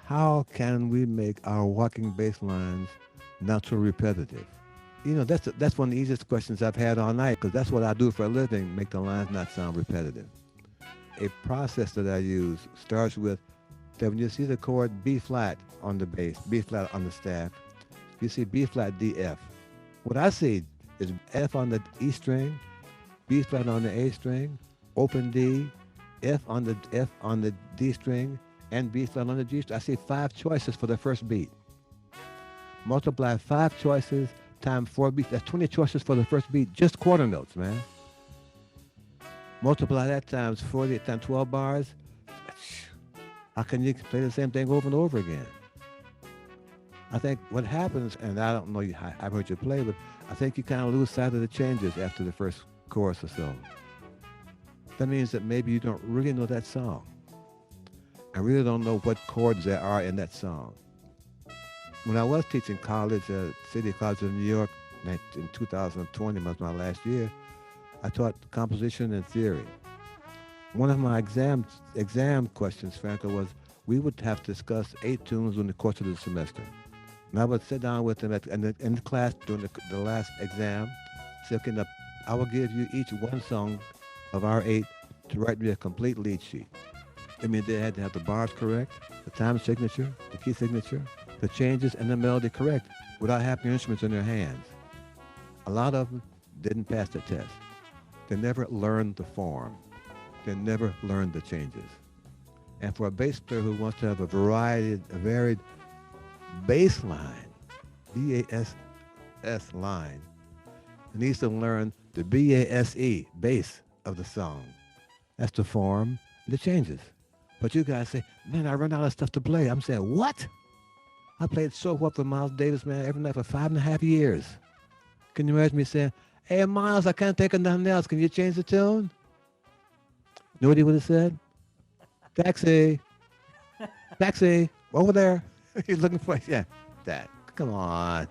how can we make our walking bass lines not so repetitive? That's one of the easiest questions I've had all night because that's what I do for a living, make the lines not sound repetitive. A process that I use starts with that when you see the chord B flat on the bass, B flat on the staff, you see B flat D F. What I see is F on the E string, B flat on the A string, open D, F on the D string, and B flat on the G string. I see five choices for the first beat. Multiply five choices times four beats. That's 20 choices for the first beat, just quarter notes, man. Multiply that times 40 times 12 bars. How can you play the same thing over and over again? I think what happens, and I don't know, I've heard you play, but I think you kind of lose sight of the changes after the first chorus or so. That means that maybe you don't really know that song and really don't know what chords there are in that song. When I was teaching college at City College of New York in 2020, was my last year, I taught composition and theory. One of my exam questions, Franco, was we would have to discuss 8 tunes in the course of the semester. And I would sit down with them in the class during the last exam, say, okay, now I will give you each one song of our 8 to write me a complete lead sheet. I mean, they had to have the bars correct, the time signature, the key signature, the changes, and the melody correct without having your instruments in their hands. A lot of them didn't pass the test. They never learned the form. They never learned the changes. And for a bass player who wants to have a varied bass line, B-A-S-S line, needs to learn the B-A-S-E, bass of the song. That's the form, the changes. But you guys say, man, I run out of stuff to play. I'm saying, what? I played so what for Miles Davis, man, every night for 5.5 years. Can you imagine me saying, hey, Miles, I can't think of nothing else. Can you change the tune? You know what he would have said? Taxi, taxi, over there. He's looking for, yeah, that. Come on.